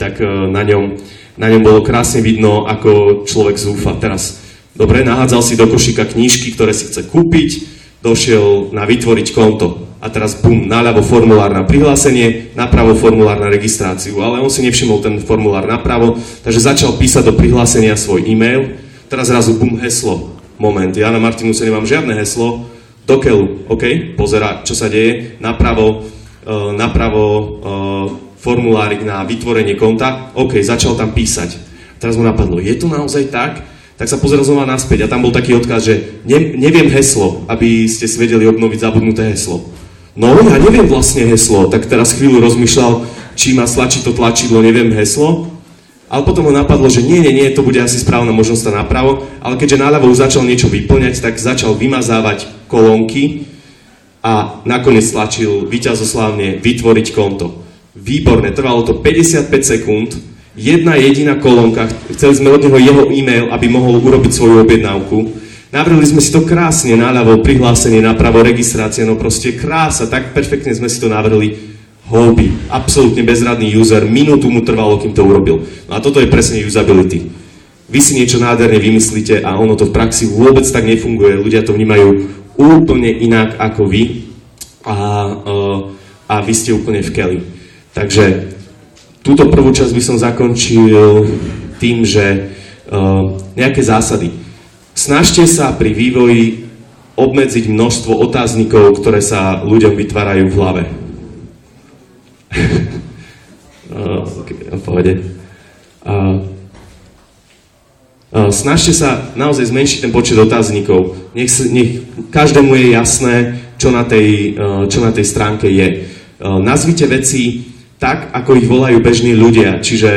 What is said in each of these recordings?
tak na ňom bolo krásne vidno, ako človek zúfa. Teraz, dobre, nahádzal si do košíka knížky, ktoré si chce kúpiť, došiel na vytvoriť konto. A teraz bum, naľavo formulár na prihlásenie, napravo formulár na registráciu. Ale on si nevšimol ten formulár napravo, takže začal písať do prihlásenia svoj e-mail. Teraz zrazu bum, heslo. Moment, ja na Martinuse nemám žiadne heslo. Do keľu, OK, pozerá, čo sa deje. Napravo formulárik na vytvorenie konta. OK, začal tam písať. Teraz mu napadlo, je to naozaj tak? Tak sa pozeral znova naspäť a tam bol taký odkaz, že neviem heslo, aby ste si vedeli obnoviť zabudnuté heslo. No, ja neviem vlastne heslo, tak teraz chvíľu rozmýšľal, či má stlačiť to tlačidlo, neviem heslo. Ale potom ho napadlo, že nie, to bude asi správna možnosť napravo, ale keďže naľavo už začal niečo vyplňať, tak začal vymazávať kolónky a nakoniec stlačil víťazoslávne vytvoriť konto. Výborné, trvalo to 55 sekúnd, jedna jediná kolónka, chceli sme od neho jeho e-mail, aby mohol urobiť svoju objednávku. Navrhli sme si to krásne, naľavo prihlásenie, napravo registrácia, no proste krása, tak perfektne sme si to navrhli. Hobby, absolútne bezradný user, minútu mu trvalo, kým to urobil. No a toto je presne usability. Vy si niečo nádherne vymyslíte a ono to v praxi vôbec tak nefunguje, ľudia to vnímajú úplne inak ako vy a vy ste úplne v keli. Takže túto prvú časť by som zakončil tým, že nejaké zásady. Snažte sa pri vývoji obmedziť množstvo otáznikov, ktoré sa ľuďom vytvárajú v hlave. Snažte sa naozaj zmenšiť ten počet otáznikov. Nech každému je jasné, čo na tej stránke je. Nazvite veci tak, ako ich volajú bežní ľudia. Čiže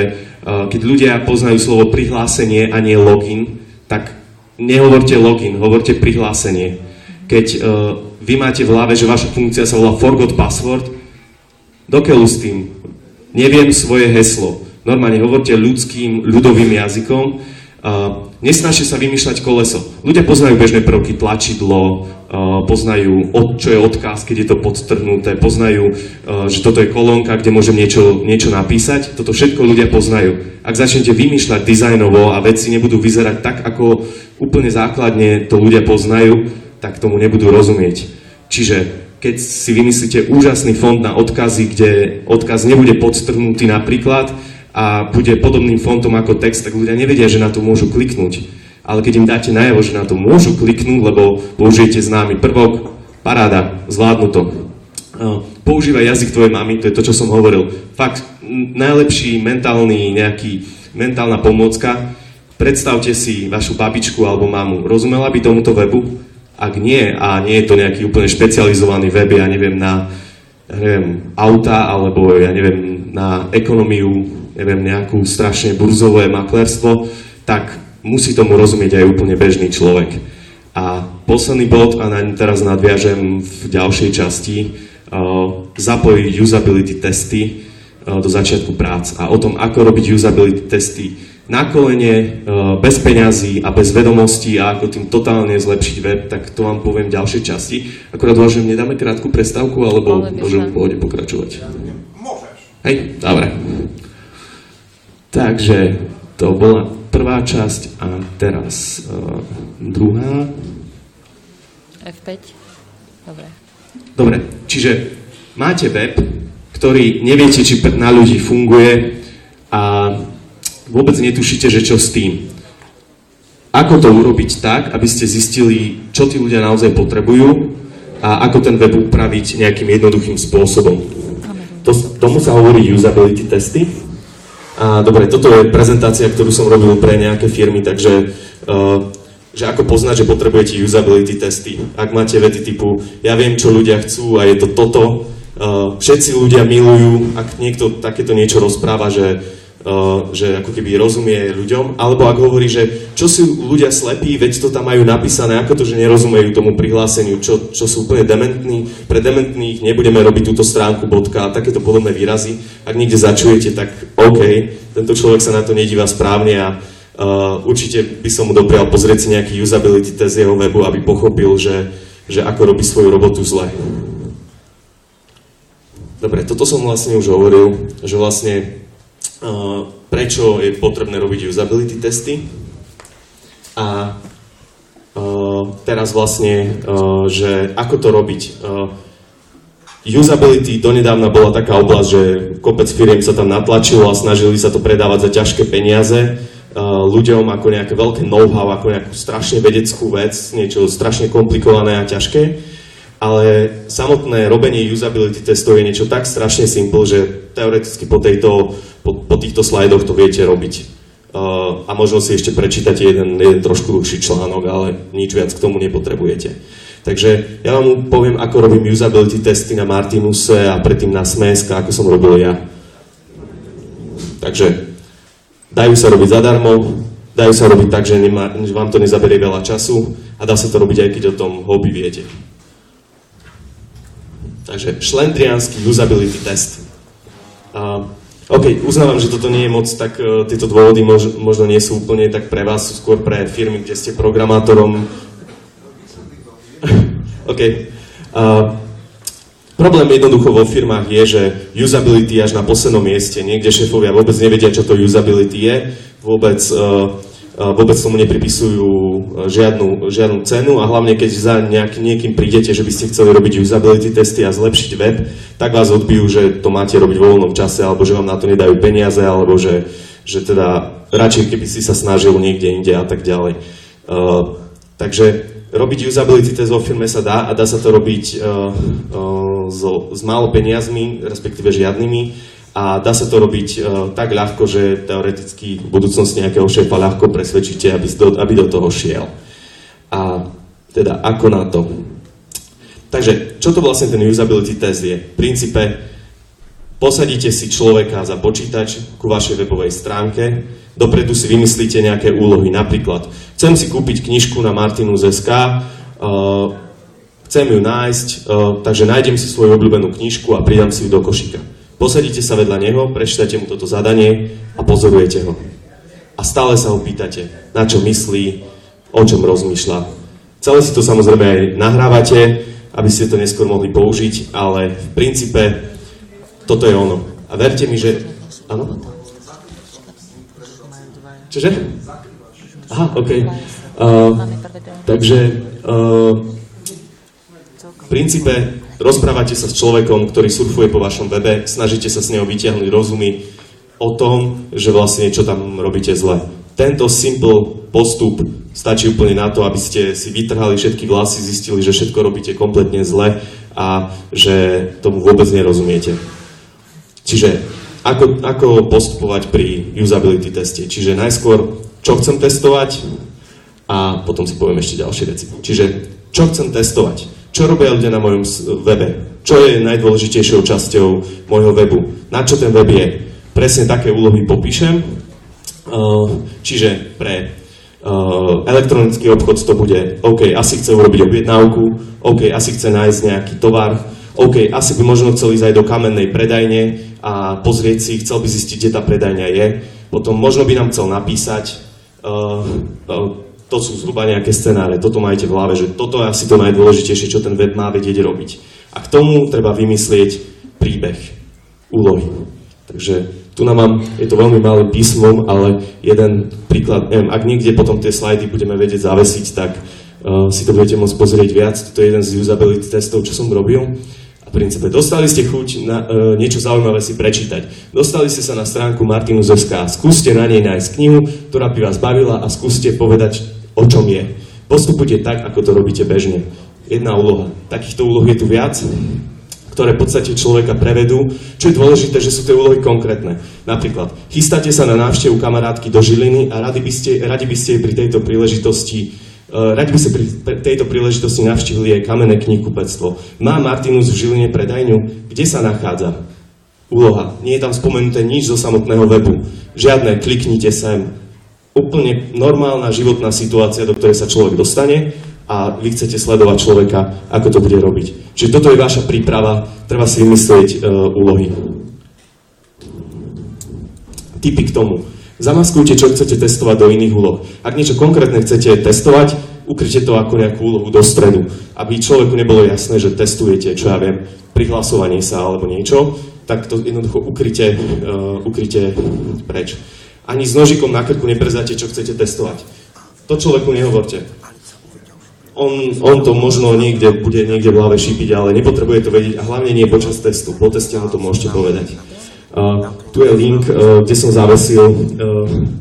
keď ľudia poznajú slovo prihlásenie a nie login, tak nehovorte login, hovorte prihlásenie. Keď vy máte v hlave, že vaša funkcia sa volá forgot password, dokeľu s tým. Neviem svoje heslo. Normálne hovorte ľudským, ľudovým jazykom. Nesnažte sa vymýšľať koleso. Ľudia poznajú bežné prvky, tlačidlo, poznajú, čo je odkaz, keď je to podtrhnuté, poznajú, že toto je kolónka, kde môžem niečo napísať. Toto všetko ľudia poznajú. Ak začnete vymýšľať dizajnovo a veci nebudú vyzerať tak, ako úplne základne to ľudia poznajú, tak tomu nebudú rozumieť. Čiže keď si vymyslíte úžasný font na odkazy, kde odkaz nebude podstrhnutý napríklad a bude podobným fontom ako text, tak ľudia nevedia, že na to môžu kliknúť. Ale keď im dáte najavo, že na to môžu kliknúť, lebo použijete známy prvok, paráda, zvládnu to. Používaj jazyk tvojej mamy, to je to, čo som hovoril. Fakt, najlepší mentálna pomôcka. Predstavte si vašu babičku alebo mamu. Rozumela by tomuto webu? Ak nie, a nie je to nejaký úplne špecializovaný web, ja neviem, na auta, alebo ja neviem, na ekonómiu, neviem, nejakú strašne burzové maklerstvo, tak musí tomu rozumieť aj úplne bežný človek. A posledný bod, a teraz nadviažem v ďalšej časti, zapojiť usability testy do začiatku prác. A o tom, ako robiť usability testy na kolene, bez peňazí a bez vedomostí a ako tým totálne zlepšiť web, tak to vám poviem v ďalšej časti. Akorát vážim, nedáme krátku prestávku, alebo môžem v pohode pokračovať? Môžeš. Hej, dobre. Takže to bola prvá časť a teraz druhá. F5. Dobre. Dobre, čiže máte web, ktorý neviete, či na ľudí funguje a vôbec netušíte, že čo s tým. Ako to urobiť tak, aby ste zistili, čo tí ľudia naozaj potrebujú a ako ten web upraviť nejakým jednoduchým spôsobom. Tomu sa hovorí usability testy. A dobre, toto je prezentácia, ktorú som robil pre nejaké firmy, takže že ako poznať, že potrebujete usability testy. Ak máte vety typu, ja viem, čo ľudia chcú a je to toto, všetci ľudia milujú, ak niekto takéto niečo rozpráva, že ako keby rozumie ľuďom, alebo ak hovorí, že čo sú ľudia slepí, veď to tam majú napísané, ako to, že nerozumejú tomu prihláseniu, čo sú úplne dementní, pre dementných nebudeme robiť túto stránku bodka a takéto podobné výrazy. Ak niekde začujete, tak OK, tento človek sa na to nedíva správne a určite by som mu doprial pozrieť si nejaký usability test jeho webu, aby pochopil, že ako robí svoju robotu zle. Dobre, toto som vlastne už hovoril, že vlastne prečo je potrebné robiť usability testy a teraz vlastne, že ako to robiť. Usability donedávna bola taká oblasť, že kopec firiem sa tam natlačilo a snažili sa to predávať za ťažké peniaze ľuďom ako nejaké veľké know-how, ako nejakú strašne vedeckú vec, niečo strašne komplikované a ťažké. Ale samotné robenie usability testov je niečo tak strašne simple, že teoreticky po týchto slajdoch to viete robiť. A možno si ešte prečítate jeden trošku dlhší článok, ale nič viac k tomu nepotrebujete. Takže ja vám poviem, ako robím usability testy na Martinuse a predtým na Smesk, ako som robil ja. Takže dajú sa robiť zadarmo, dajú sa robiť tak, že vám to nezaberie veľa času a dá sa to robiť aj keď o tom hobby viete. Takže šlendriánsky usability test. OK, uznávam, že toto nie je moc, tak tieto dôvody možno nie sú úplne tak pre vás, sú skôr pre firmy, kde ste programátorom. OK. Problém jednoducho vo firmách je, že usability až na poslednom mieste. Niekde šéfovia vôbec nevedia, čo to usability je. Vôbec tomu nepripisujú žiadnu cenu a hlavne keď za niekým prídete, že by ste chceli robiť usability testy a zlepšiť web, tak vás odbijú, že to máte robiť vo voľnom čase alebo že vám na to nedajú peniaze alebo že teda radšej keby si sa snažil niekde inde a tak ďalej. Takže robiť usability test vo firme sa dá a dá sa to robiť s málo peniazmi, respektíve žiadnymi. A dá sa to robiť tak ľahko, že teoreticky v budúcnosti nejakého šéfa ľahko presvedčíte, aby do toho šiel. A teda ako na to? Takže, čo to vlastne ten usability test je? V princípe, posadíte si človeka za počítač ku vašej webovej stránke, dopredu si vymyslíte nejaké úlohy. Napríklad, chcem si kúpiť knižku na Martinus.sk, chcem ju nájsť, takže nájdem si svoju obľúbenú knižku a pridám si ju do košíka. Posadíte sa vedľa neho, prečítate mu toto zadanie a pozorujete ho. A stále sa ho pýtate, na čo myslí, o čom rozmýšľa. Celé si to samozrejme aj nahrávate, aby ste to neskôr mohli použiť, ale v princípe toto je ono. A verte mi, že... Áno? Čože? Aha, OK. Takže v princípe rozprávate sa s človekom, ktorý surfuje po vašom webe, snažíte sa s neho vytiahnuť rozumy o tom, že vlastne čo tam robíte zle. Tento simple postup stačí úplne na to, aby ste si vytrhali všetky vlasy, zistili, že všetko robíte kompletne zle a že tomu vôbec nerozumiete. Čiže ako postupovať pri usability teste? Čiže najskôr, čo chcem testovať a potom si poviem ešte ďalšie veci. Čiže, čo chcem testovať? Čo robia ľudia na mojom webe? Čo je najdôležitejšou časťou môjho webu? Na čo ten web je? Presne také úlohy popíšem. Čiže pre elektronický obchod to bude OK, asi chce urobiť objednávku, OK, asi chce nájsť nejaký tovar, OK, asi by možno chcel ísť aj do kamennej predajne a pozrieť si, chcel by zistiť, kde tá predajňa je. Potom možno by nám chcel napísať, to sú zhruba nejaké scenáre, toto majte v hlave, že toto je asi to najdôležitejšie, čo ten web má vedieť robiť. A k tomu treba vymyslieť príbeh, úlohy. Takže tu nám mám, je to veľmi malým písmom, ale jeden príklad, ak niekde potom tie slajdy budeme vedieť zavesiť, tak si to budete môcť pozrieť viac. To je jeden z usability testov, čo som robil. A v princípe dostali ste chuť na niečo zaujímavé si prečítať. Dostali ste sa na stránku Martinus.sk, skúste na nej nájsť knihu, ktorá by vás bavila a skúste povedať, o čom je. Postupujte tak, ako to robíte bežne. Jedna úloha. Takýchto úloh je tu viac, ktoré v podstate človeka prevedú. Čo je dôležité, že sú tie úlohy konkrétne. Napríklad, chystáte sa na návštevu kamarátky do Žiliny a radi by ste pri tejto príležitosti navštívili aj kamenné knihkupectvo. Má Martinus v Žiline predajňu? Kde sa nachádza? Úloha. Nie je tam spomenuté nič zo samotného webu. Žiadne kliknite sem. Úplne normálna životná situácia, do ktorej sa človek dostane a vy chcete sledovať človeka, ako to bude robiť. Čiže toto je vaša príprava, treba si vymyslieť úlohy. Tipy k tomu. Zamaskujte, čo chcete testovať do iných úloh. Ak niečo konkrétne chcete testovať, ukryte to ako nejakú úlohu do stredu, aby človeku nebolo jasné, že testujete, čo ja viem, prihlasovanie sa alebo niečo. tak to jednoducho ukryte preč. Ani s nožikom na krku neprezdáte, čo chcete testovať. To človeku nehovorte. On to možno bude niekde v hlave šípiť, ale nepotrebuje to vedieť a hlavne nie počas testu. Po teste mu to môžete povedať. Tu je link, kde som zavesil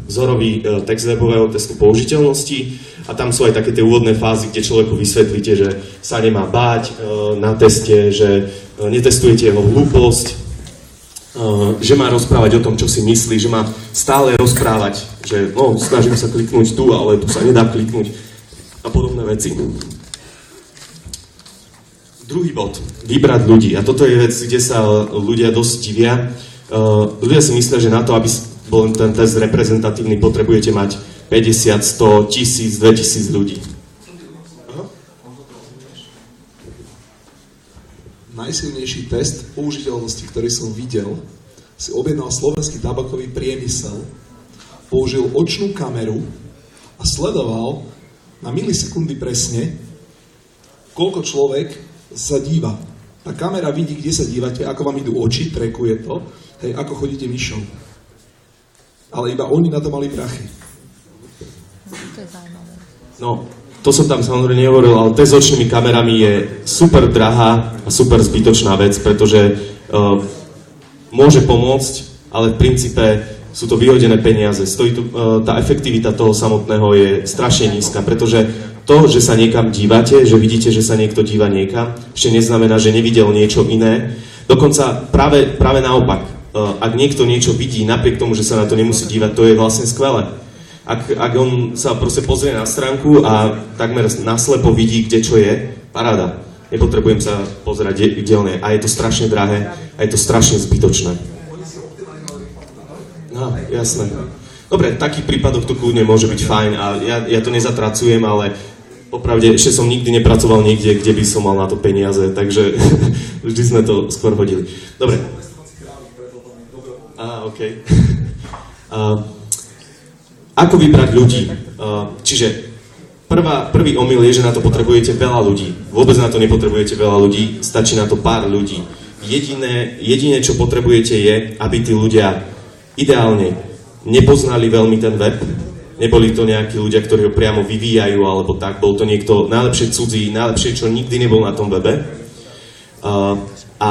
vzorový text webového testu použiteľnosti a tam sú aj také tie úvodné fázy, kde človeku vysvetlíte, že sa nemá báť na teste, že netestujete jeho hlúposť, že má rozprávať o tom, čo si myslí, že má stále rozprávať, že snažím sa kliknúť tu, ale tu sa nedá kliknúť a podobné veci. Druhý bod, vybrať ľudí. A toto je vec, kde sa ľudia dosť divia. Ľudia si myslia, že na to, aby bol ten test reprezentatívny, potrebujete mať 50, 100, 1000, 2000 ľudí. Aha. Najsilnejší test použiteľnosti, ktorý som videl, si objednal slovenský tabakový priemysel, použil očnú kameru a sledoval na milisekundy presne, koľko človek sa díva. Tá kamera vidí, kde sa dívate, ako vám idú oči, trackuje to, hej, ako chodíte myšou. Ale iba oni na to mali prachy. To je zaujímavé. No, to som tam samozrejme nehovoril, ale test s očnými kamerami je super drahá a super zbytočná vec, pretože môže pomôcť, ale v princípe sú to vyhodené peniaze. Tá efektivita toho samotného je strašne nízka, pretože to, že sa niekam dívate, že vidíte, že sa niekto díva niekam, ešte neznamená, že nevidel niečo iné. Dokonca práve naopak, ak niekto niečo vidí, napriek tomu, že sa na to nemusí dívať, to je vlastne skvelé. Ak on sa proste pozrie na stránku a takmer naslepo vidí, kde čo je, paráda. Nepotrebujem sa pozerať, kde on je. A je to strašne drahé a je to strašne zbytočné. No, jasné. Dobre, v takých prípadoch to kľudne môže byť fajn a ja to nezatracujem, ale popravde ešte som nikdy nepracoval niekde, kde by som mal na to peniaze, takže vždy sme to skôr hodili. Dobre. OK. Ako vybrať ľudí? Čiže prvý omyl je, že na to potrebujete veľa ľudí. Vôbec na to nepotrebujete veľa ľudí, stačí na to pár ľudí. Jediné, čo potrebujete je, aby tí ľudia ideálne nepoznali veľmi ten web, neboli to nejakí ľudia, ktorí ho priamo vyvíjajú, alebo tak, bol to niekto najlepšie cudzí, najlepšie, čo nikdy nebol na tom webe. A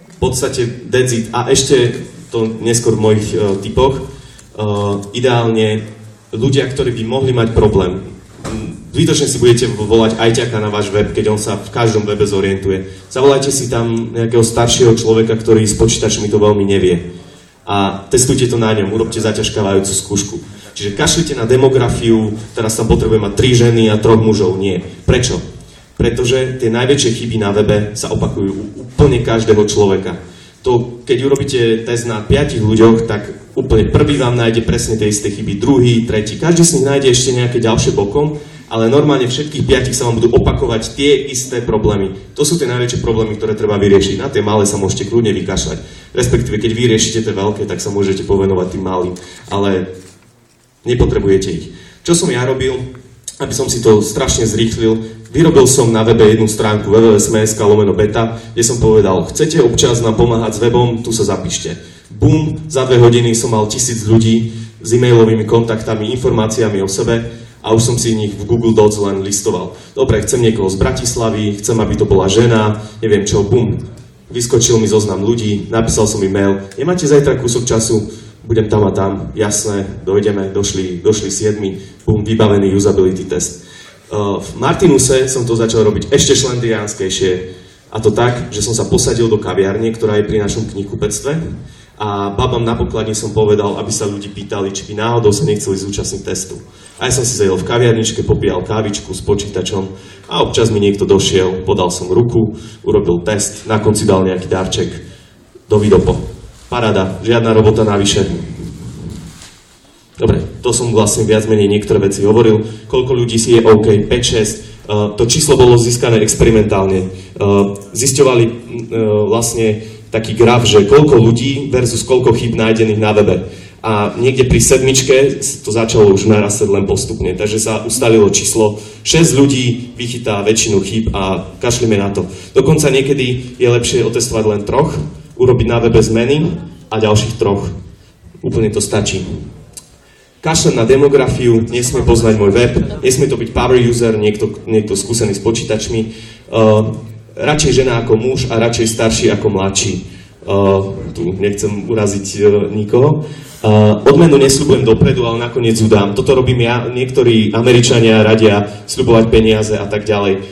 v podstate that's it. A ešte to neskôr v mojich typoch, ideálne ľudia, ktorí by mohli mať problém. Zbytočne si budete volať ajťaka na váš web, keď on sa v každom webe zorientuje. Zavolajte si tam nejakého staršieho človeka, ktorý s počítačmi to veľmi nevie. A testujte to na ňom, urobte zaťažkávajúcu skúšku. Čiže kašlite na demografiu, teraz tam potrebuje mať 3 ženy a 3 mužov. Nie. Prečo? Pretože tie najväčšie chyby na webe sa opakujú u úplne každého človeka. To, keď urobíte test na 5 ľuďoch, tak úplne prvý vám nájde presne tie isté chyby, druhý, tretí. Každý z nich nájde ešte nejaké ďalšie bokom, ale normálne všetkých 5 sa vám budú opakovať tie isté problémy. To sú tie najväčšie problémy, ktoré treba vyriešiť. Na tie malé sa môžete kľudne vykašľať. Respektíve, keď vyriešite tie veľké, tak sa môžete povenovať tým malým. Ale nepotrebujete ich. Čo som ja robil, aby som si to strašne zrýchlil, vyrobil som na webe jednu stránku www.sms.beta, kde som povedal, chcete občas nám pomáhať s webom, tu sa zapíšte. Bum, za 2 hodiny som mal 1000 ľudí s e-mailovými kontaktami, informáciami o sebe, a už som si ich v Google Docs len listoval. Dobre, chcem niekoho z Bratislavy, chcem, aby to bola žena, neviem čo, bum. Vyskočil mi zoznam ľudí, napísal som e-mail, nemáte zajtra kúsok času, budem tam a tam, jasné, došli 7, bum, vybavený usability test. V Martinuse som to začal robiť ešte šlendriánskejšie, a to tak, že som sa posadil do kaviarne, ktorá je pri našom knihkupectve, a babám na pokladni som povedal, aby sa ľudí pýtali, či by náhodou sa nechceli zúčastniť testu. A ja som si sedel v kaviarničke, popíjal kávičku s počítačom a občas mi niekto došiel, podal som ruku, urobil test, na konci dal nejaký darček do Vidopo. Paráda, žiadna robota navyše. Dobre, to som vlastne viac menej niektoré veci hovoril. Koľko ľudí si je OK, 5-6. To číslo bolo získané experimentálne. Zisťovali vlastne taký graf, že koľko ľudí versus koľko chýb nájdených na webe. A niekde pri 7 to začalo už narastať len postupne. Takže sa ustalilo číslo 6 ľudí vychytá väčšinu chýb a kašlíme na to. Dokonca niekedy je lepšie otestovať len 3 urobiť na webe zmeny a ďalších 3. Úplne to stačí. Kašlem na demografiu, nesmie poznať môj web, nesmie to byť power user, niekto skúsený s počítačmi, radšej žena ako muž a radšej starší ako mladší. Tu nechcem uraziť nikoho. Odmenu nesľubujem dopredu, ale nakoniec ju dám. Toto robím ja, niektorí Američania radia sľubovať peniaze a tak ďalej.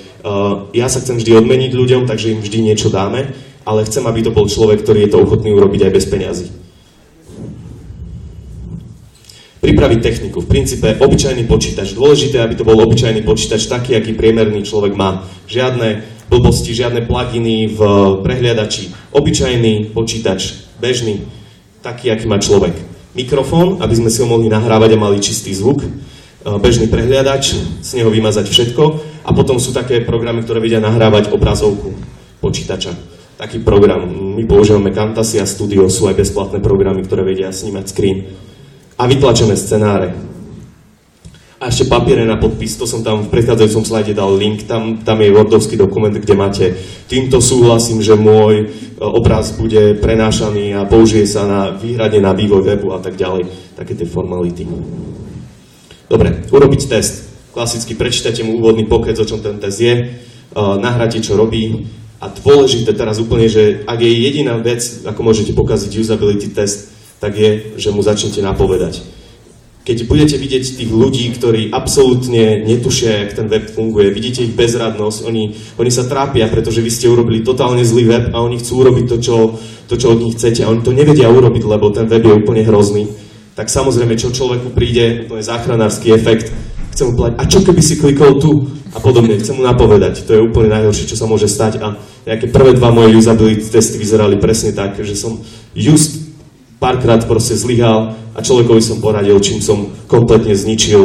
Ja sa chcem vždy odmeniť ľuďom, takže im vždy niečo dáme, ale chcem, aby to bol človek, ktorý je to ochotný urobiť aj bez peňazí. Pripraviť techniku. V princípe obyčajný počítač. Dôležité, aby to bol obyčajný počítač taký, aký priemerný človek má. Žiadne blbosti, žiadne pluginy v prehliadači. Obyčajný počítač, bežný, taký, aký má človek. Mikrofón, aby sme si ho mohli nahrávať a mali čistý zvuk. Bežný prehliadač, z neho vymazať všetko. A potom sú také programy, ktoré vedia nahrávať obrazovku počítača. Taký program. My používame Camtasia Studio, sú aj bezplatné programy, ktoré vedia snímať screen. A vytlačené scenáre. A ešte papiere na podpis, to som tam v predchádzajúcom slajde dal link, tam je wordovský dokument, kde máte týmto súhlasím, že môj obraz bude prenášaný a použije sa výhradne na vývoj webu a tak ďalej. Také tie formality. Dobre, urobiť test. Klasicky prečítate mu úvodný pokec, o čom ten test je, nahráte, čo robí. A dôležité teraz úplne, že ak je jediná vec, ako môžete pokaziť usability test, tak je, že mu začnete napovedať. Keď budete vidieť tých ľudí, ktorí absolútne netušia, jak ten web funguje, vidíte ich bezradnosť, oni sa trápia, pretože vy ste urobili totálne zlý web a oni chcú urobiť to, čo od nich chcete a oni to nevedia urobiť, lebo ten web je úplne hrozný. Tak samozrejme, čo človeku príde, úplne záchranársky efekt, chcem mu povedať, a čo keby si klikol tu a podobne, chcem mu napovedať. To je úplne najhoršie, čo sa môže stať a nejaké prvé 2 moje usability testy vyzerali presne tak, že som párkrát proste zlyhal a človekovi som poradil, čím som kompletne zničil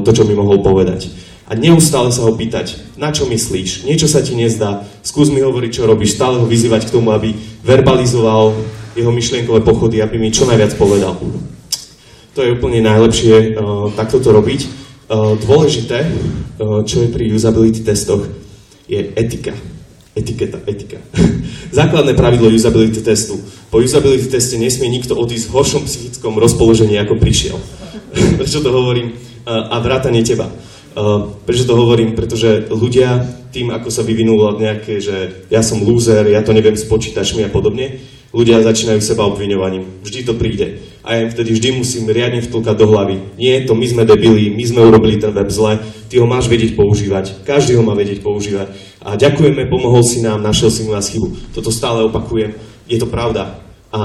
to, čo mi mohol povedať. A neustále sa ho pýtať, na čo myslíš, niečo sa ti nezdá, skús mi hovoriť, čo robíš, stále ho vyzývať k tomu, aby verbalizoval jeho myšlienkové pochody, aby mi čo najviac povedal. To je úplne najlepšie, takto to robiť. Dôležité, čo je pri usability testoch, je etika. Etika. Základné pravidlo usability testu. Po usability teste nesmie nikto odísť v horšom psychickom rozpoložení, ako prišiel. Prečo to hovorím? A vrátane teba. Prečo to hovorím? Pretože ľudia tým, ako sa vyvinulo nejaké, že ja som lúzer, ja to neviem s počítačmi a podobne, ľudia začínajú seba obviňovaním. Vždy to príde. A ja im vtedy vždy musím riadne vtlkať do hlavy. Nie, to my sme debili, my sme urobili ten web zle, ty ho máš vedieť používať. Každý ho má vedieť používať. A ďakujeme, pomohol si nám, našiel si u nás chybu. Toto stále opakujem. Je to pravda. A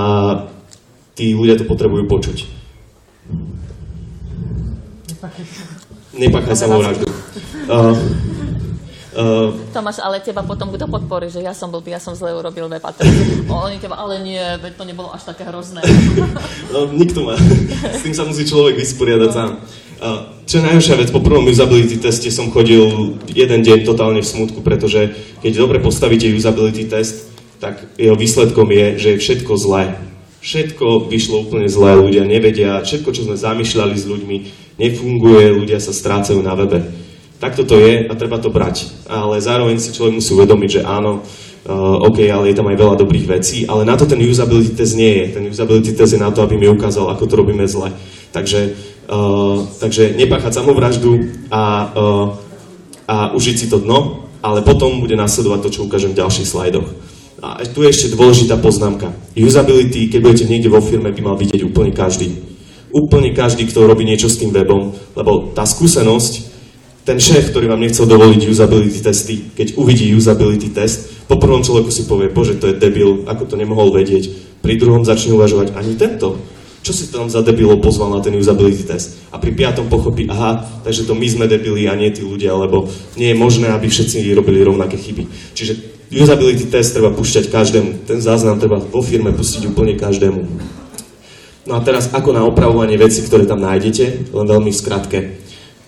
tí ľudia to potrebujú počuť. Nepáchaj samovraždu. Tomáš, ale teba potom kto podporí, že ja som blbý, ja som zle urobil web a oni teba, ale nie, veď to nebolo až také hrozné. Nikto má. S tým sa musí človek vysporiadať sám. Čo je najhoršia vec, po prvom usability teste som chodil jeden deň totálne v smútku, pretože keď dobre postavíte usability test, tak jeho výsledkom je, že je všetko zlé. Všetko vyšlo úplne zlé, ľudia nevedia, všetko, čo sme zamýšľali s ľuďmi, nefunguje, ľudia sa strácajú na webe. Takto to je a treba to brať, ale zároveň si človek musí uvedomiť, že áno, OK, ale je tam aj veľa dobrých vecí, ale na to ten usability test nie je. Ten usability test je na to, aby mi ukázal, ako to robíme zle. Takže nepáchať samovraždu a užiť si to dno, ale potom bude nasledovať to, čo ukážem v ďalších slajdoch. A tu je ešte dôležitá poznámka. Usability, keď budete niekde vo firme, by mal vidieť úplne každý. Úplne každý, kto robí niečo s tým webom, lebo tá skúsenosť, ten šéf, ktorý vám nechcel dovoliť usability testy, keď uvidí usability test, po prvom človeku si povie, bože, to je debil, ako to nemohol vedieť. Pri druhom začne uvažovať, ani tento. Čo si tam za debilo pozval na ten usability test? A pri piatom pochopí, aha, takže to my sme debili a nie tí ľudia, lebo nie je možné, aby všetci robili rovnaké chyby. Čiže usability test treba púšťať každému. Ten záznam treba vo firme pustiť úplne každému. No a teraz ako na opravovanie vecí, ktoré tam nájdete, len veľmi v skratke.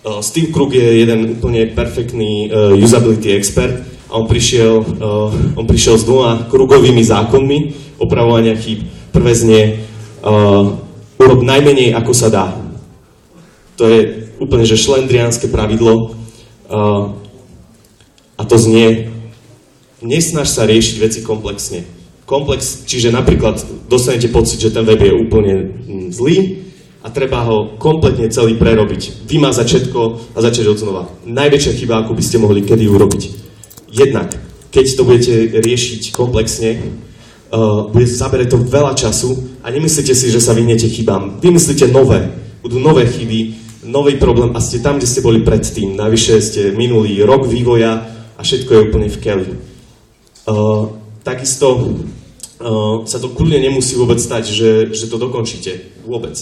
Steve Krug je jeden úplne perfektný usability expert a on prišiel s 2 krugovými zákonmi opravovania chýb. Prvé znie urob najmenej, ako sa dá. To je úplne že šlendriánske pravidlo a to znie nesnaž sa riešiť veci komplexne. Komplex, čiže napríklad dostanete pocit, že ten web je úplne zlý a treba ho kompletne celý prerobiť. Vymazať všetko a začať od znova. Najväčšia chyba, akú by ste mohli kedy urobiť. Jednak, keď to budete riešiť komplexne, zabere to veľa času a nemyslíte si, že sa vyhnete chybám. Vymyslíte nové. Budú nové chyby, nový problém a ste tam, kde ste boli predtým. Navyše ste minulý rok vývoja a všetko je úplne v keli. Takisto sa to kľudne nemusí vôbec stať, že to dokončíte. Vôbec.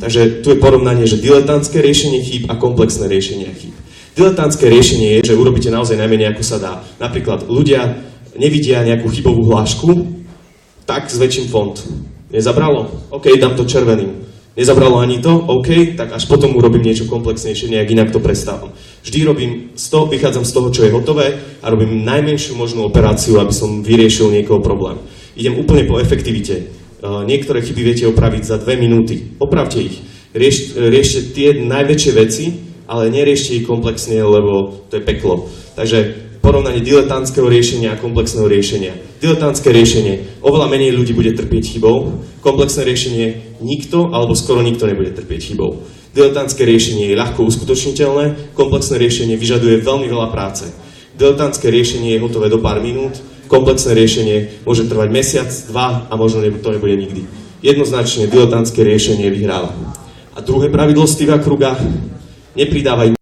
Takže tu je porovnanie, že diletantské riešenie chýb a komplexné riešenie chýb. Diletantské riešenie je, že urobíte naozaj najmenej, ako sa dá. Napríklad ľudia nevidia nejakú chybovú hlášku, tak zväčším font. Nezabralo? OK, dám to červeným. Nezabralo ani to? OK, tak až potom urobím niečo komplexnejšie, nejak inak to prestávam. Vždy vychádzam z toho, čo je hotové a robím najmenšiu možnú operáciu, aby som vyriešil niekoho problém. Idem úplne po efektivite. Niektoré chyby viete opraviť za 2 minúty. Opravte ich. Riešte tie najväčšie veci, ale neriešte ich komplexne, lebo to je peklo. Takže porovnanie diletantského riešenia a komplexného riešenia. Diletantské riešenie, oveľa menej ľudí bude trpieť chybou. Komplexné riešenie, nikto alebo skoro nikto nebude trpieť chybou. Diletantské riešenie je ľahko uskutočniteľné, komplexné riešenie vyžaduje veľmi veľa práce. Diletantské riešenie je hotové do pár minút, komplexné riešenie môže trvať mesiac, 2 a možno to nebude nikdy. Jednoznačne diletantské riešenie vyhráva. A druhé pravidlo Steva Kruga, nepridávaj